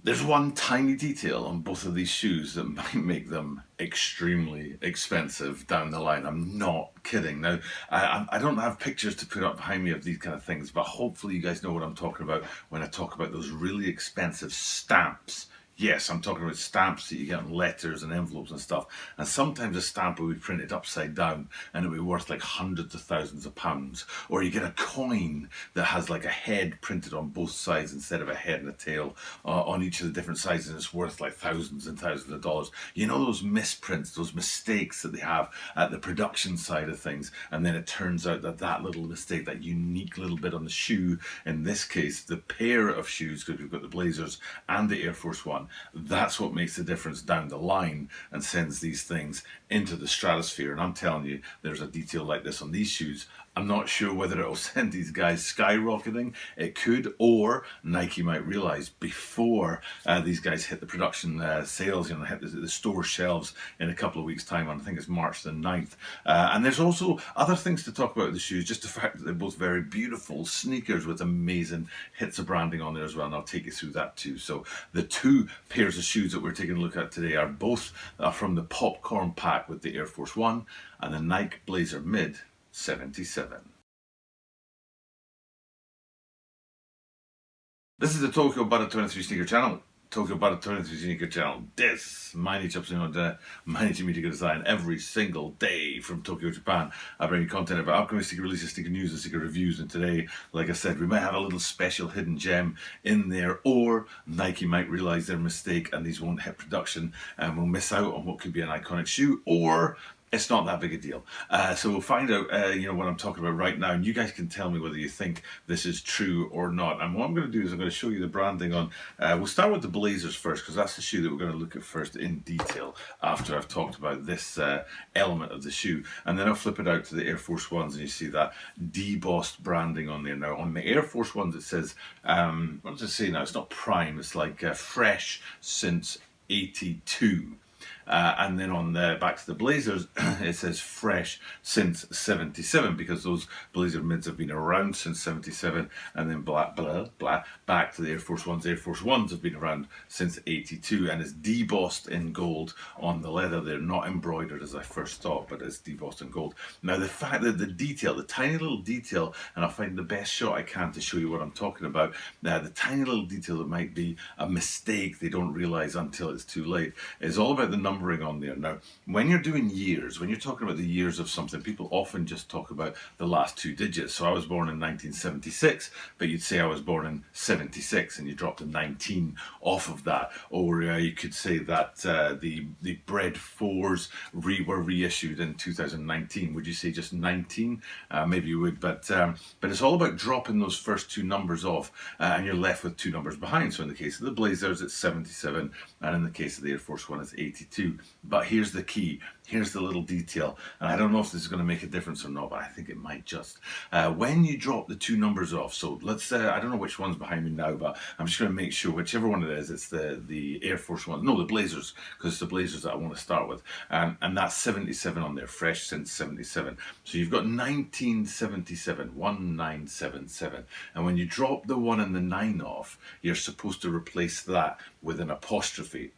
There's one tiny detail on both of these shoes that might make them extremely expensive down the line. I'm not kidding. Now, I don't have pictures to put up behind me of these kind of things, but hopefully you guys know what I'm talking about when I talk about those really expensive stamps. Yes, I'm talking about stamps that you get on letters and envelopes and stuff. And sometimes a stamp will be printed upside down and it'll be worth like hundreds of thousands of pounds. Or you get a coin that has like a head printed on both sides instead of a head and a tail on each of the different sides, and it's worth like thousands and thousands of dollars. You know those misprints, those mistakes that they have at the production side of things, and then it turns out that that little mistake, that unique little bit on the shoe, in this case the pair of shoes, because we've got the Blazers and the Air Force One, that's what makes the difference down the line and sends these things into the stratosphere. And I'm telling you, there's a detail like this on these shoes. I'm not sure whether it'll send these guys skyrocketing. It could, or Nike might realize before these guys hit the production sales, hit the store shelves in a couple of weeks' time. I think it's March the 9th. And there's also other things to talk about with the shoes, just the fact that they're both very beautiful sneakers with amazing hits of branding on there as well. And I'll take you through that too. So the two pairs of shoes that we're taking a look at today are both from the popcorn pack with the Air Force One and the Nike Blazer Mid 77. This is the Tokyo Butter 23 Sneaker Channel. Tokyo Butter 23 Sneaker Channelです毎日アップするので毎日見てください every single day from Tokyo, Japan. I bring you content about upcoming sneaker releases, sneaker news and sneaker reviews, and today, like I said, we might have a little special hidden gem in there, or Nike might realize their mistake and these won't hit production and we'll miss out on what could be an iconic shoe, or it's not that big a deal. So we'll find out, what I'm talking about right now, and you guys can tell me whether you think this is true or not. And what I'm going to do is I'm going to show you the branding on. We'll start with the Blazers first, because that's the shoe that we're going to look at first in detail after I've talked about this element of the shoe. And then I'll flip it out to the Air Force Ones, and you see that debossed branding on there. Now, on the Air Force Ones, it says, what does it say now? It's not prime, it's like fresh since 82. And then on the back to the Blazers, it says fresh since 77, because those Blazer mids have been around since 77, and then back to the Air Force Ones. Air Force Ones have been around since 82, and it's debossed in gold on the leather. They're not embroidered as I first thought, but it's debossed in gold. Now the fact that the detail, the tiny little detail, and I'll find the best shot I can to show you what I'm talking about, the tiny little detail that might be a mistake they don't realize until it's too late, is all about the numbering on there. Now, when you're doing years, when you're talking about the years of something, people often just talk about the last two digits. So I was born in 1976, but you'd say I was born in 76, and you drop the 19 off of that. Or you could say that the Bread 4s were reissued in 2019. Would you say just 19? Maybe you would, but it's all about dropping those first two numbers off, and you're left with two numbers behind. So in the case of the Blazers, it's 77, and in the case of the Air Force One, it's 82. But here's the key. Here's the little detail. And I don't know if this is going to make a difference or not, but I think it might just. When you drop the two numbers off, so let's I don't know which one's behind me now, but I'm just going to make sure whichever one it is, it's the Air Force One. No, the Blazers, because it's the Blazers that I want to start with. And that's 77 on there, fresh since 77. So you've got 1977, 1977. And when you drop the 1 and the 9 off, you're supposed to replace that with an apostrophe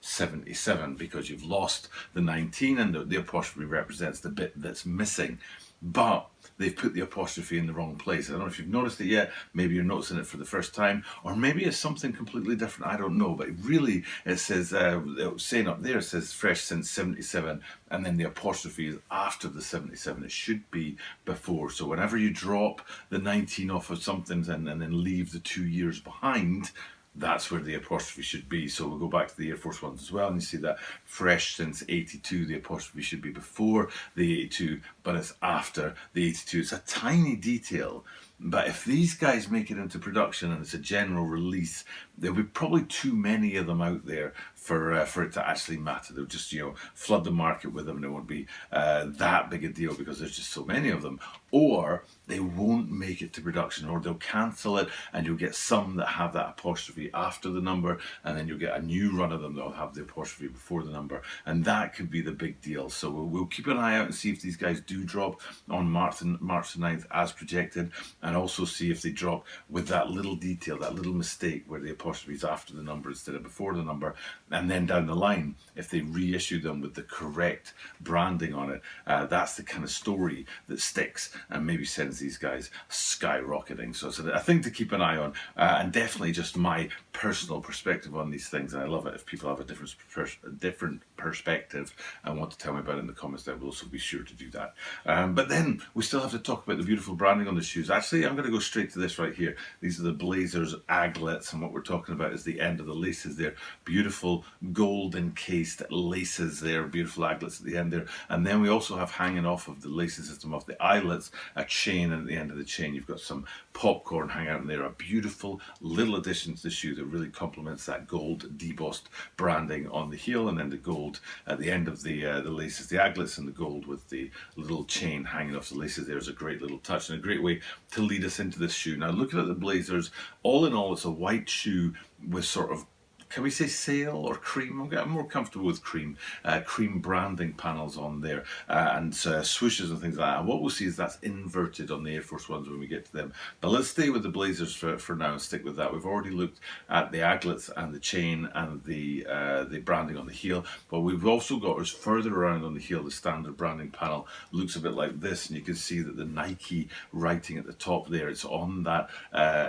77, because you've lost the 19, and the apostrophe represents the bit that's missing. But they've put the apostrophe in the wrong place. I don't know if you've noticed it yet. Maybe you're noticing it for the first time, or maybe it's something completely different. I don't know. But really, it says, saying up there, it says fresh since 77, and then the apostrophe is after the 77. It should be before. So whenever you drop the 19 off of something and then leave the 2 years behind, that's where the apostrophe should be. So we'll go back to the Air Force Ones as well, and you see that fresh since 82, the apostrophe should be before the 82, but it's after the 82. It's a tiny detail, but if these guys make it into production and it's a general release, there'll be probably too many of them out there for it to actually matter. They'll just flood the market with them, and it won't be that big a deal because there's just so many of them. or they won't make it to production, or they'll cancel it, and you'll get some that have that apostrophe after the number, and then you'll get a new run of them that'll have the apostrophe before the number, and that could be the big deal. So we'll keep an eye out and see if these guys do drop on March the 9th as projected, and also see if they drop with that little detail, that little mistake where the apostrophe is after the number instead of before the number, and then down the line, if they reissue them with the correct branding on it, that's the kind of story that sticks and maybe sends these guys skyrocketing. So it's a thing to keep an eye on, and definitely just my personal perspective on these things. And I love it if people have a different perspective and want to tell me about it in the comments down below, so be sure to do that. But then we still have to talk about the beautiful branding on the shoes. Actually, I'm going to go straight to this right here. These are the BLAZER's aglets, and what we're talking about is the end of the laces there. Beautiful gold encased laces there, beautiful aglets at the end there. And then we also have hanging off of the lacing system of the eyelets a chain, and at the end of the chain you've got some popcorn hanging out in there. A beautiful little addition to the shoe that really complements that gold debossed branding on the heel, and then the gold at the end of the laces, the aglets, and the gold with the little chain hanging off the laces there is a great little touch and a great way to lead us into this shoe. Now, looking at the BLAZERs, all in all, it's a white shoe with sort of, can we say sail or cream? I'm getting more comfortable with cream branding panels on there, and swooshes and things like that. And what we'll see is that's inverted on the Air Force Ones when we get to them. But let's stay with the BLAZERs for now and stick with that. We've already looked at the aglets and the chain and the branding on the heel, but we've also got, as further around on the heel, the standard branding panel looks a bit like this, and you can see that the Nike writing at the top there, it's on that,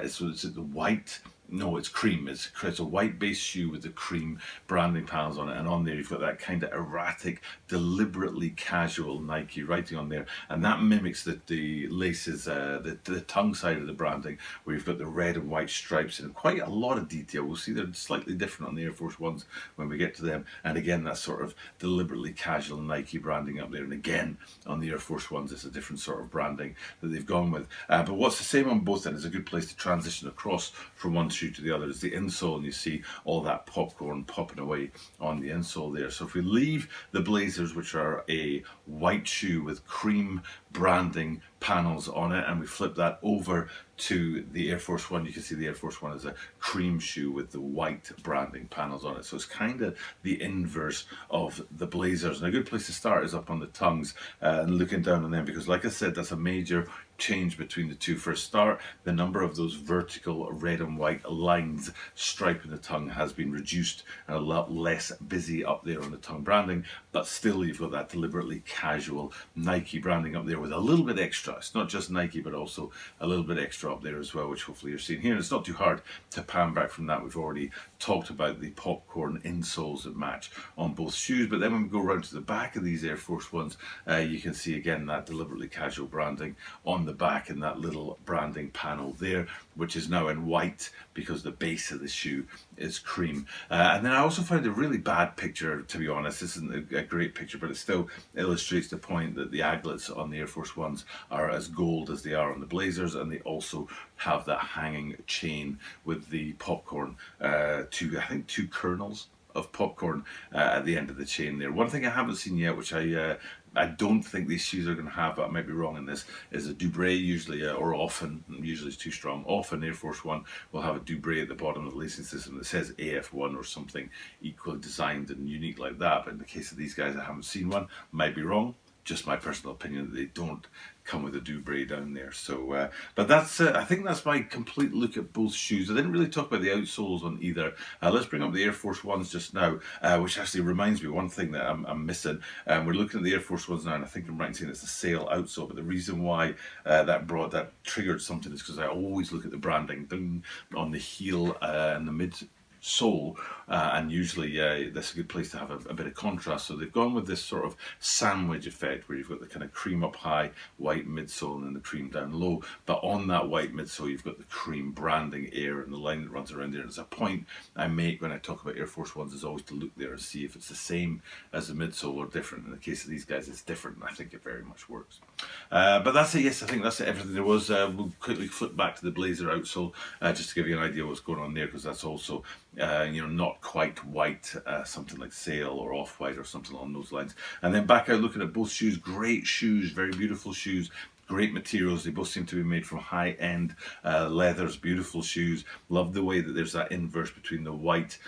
it's the white. No, it's cream. It's a white base shoe with the cream branding panels on it, and on there you've got that kind of erratic, deliberately casual Nike writing on there, and that mimics the laces, the tongue side of the branding, where you've got the red and white stripes and quite a lot of detail. We'll see they're slightly different on the Air Force Ones when we get to them, and again that sort of deliberately casual Nike branding up there, and again on the Air Force Ones it's a different sort of branding that they've gone with. But what's the same on both ends, is a good place to transition across from one shoe to the other, is the insole, and you see all that popcorn popping away on the insole there. So if we leave the BLAZERs, which are a white shoe with cream branding panels on it, and we flip that over to the Air Force One, you can see the Air Force One is a cream shoe with the white branding panels on it. So it's kind of the inverse of the BLAZERs. And a good place to start is up on the tongues and looking down on them, because like I said, that's a major change between the two. For a start, the number of those vertical red and white lines striping the tongue has been reduced, and a lot less busy up there on the tongue branding, but still you've got that deliberately casual Nike branding up there with a little bit extra. It's not just Nike, but also a little bit extra up there as well, which hopefully you're seeing here. And it's not too hard to pan back from that. We've already talked about the popcorn insoles that match on both shoes, but then when we go around to the back of these Air Force Ones, you can see again that deliberately casual branding on the back and that little branding panel there, which is now in white because the base of the shoe is cream. And then I also found a really bad picture, to be honest. This isn't a great picture, but it still illustrates the point that the aglets on the Air Force Ones are as gold as they are on the BLAZERs, and they also have that hanging chain with the popcorn, I think two kernels of popcorn at the end of the chain there. One thing I haven't seen yet, which I don't think these shoes are going to have, but I might be wrong in this, is a Dubré usually, or often, usually it's too strong, often Air Force One will have a Dubré at the bottom of the lacing system that says AF1 or something equally designed and unique like that. But in the case of these guys, I haven't seen one, might be wrong. Just my personal opinion that they don't come with a Dubré down there. So, but that's I think that's my complete look at both shoes. I didn't really talk about the outsoles on either. Let's bring up the Air Force Ones just now, which actually reminds me one thing that I'm missing. We're looking at the Air Force Ones now, and I think I'm right in saying it's a sail outsole. But the reason why that triggered something is because I always look at the branding down on the heel and the mid sole, and usually that's a good place to have a bit of contrast. So they've gone with this sort of sandwich effect where you've got the kind of cream up high, white midsole, and then the cream down low. But on that white midsole, you've got the cream branding air and the line that runs around there. And it's a point I make when I talk about Air Force Ones is always to look there and see if it's the same as the midsole or different. In the case of these guys, it's different, and I think it very much works. But that's it. Yes, I think that's it, everything there was. We'll quickly flip back to the BLAZER outsole just to give you an idea what's going on there, because that's also not quite white, something like sail or off-white or something along those lines. And then back out looking at both shoes, great shoes, very beautiful shoes, Great materials. They both seem to be made from high-end leathers, beautiful shoes. Love the way that there's that inverse between the white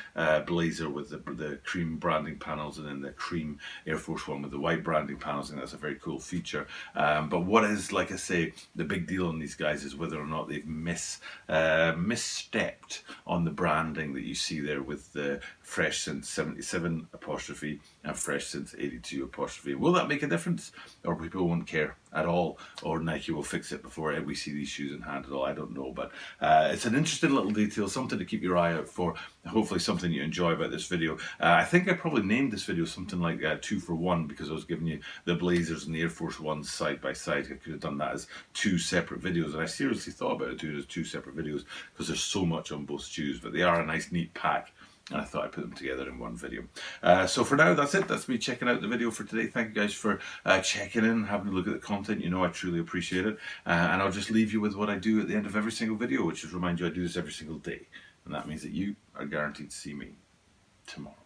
Blazer with the cream branding panels and then the cream Air Force One with the white branding panels. I think that's a very cool feature. But what is, like I say, the big deal on these guys is whether or not they've misstepped on the branding that you see there with the Fresh Since 77 apostrophe and Fresh Since 82 apostrophe. Will that make a difference? Or people won't care at all? Or Nike will fix it before we see these shoes in hand at all? I don't know. But it's an interesting little detail, something to keep your eye out for. Hopefully something you enjoy about this video. I think I probably named this video something like 2 for 1 because I was giving you the Blazers and the Air Force Ones side by side. I could have done that as 2 separate videos. And I seriously thought about doing it as 2 separate videos because there's so much on both shoes. But they are a nice, neat pack. And I thought I'd put them together in one video. So for now, that's it. That's me checking out the video for today. Thank you guys for checking in, having a look at the content. You know I truly appreciate it. And I'll just leave you with what I do at the end of every single video, which is remind you I do this every single day. And that means that you are guaranteed to see me tomorrow.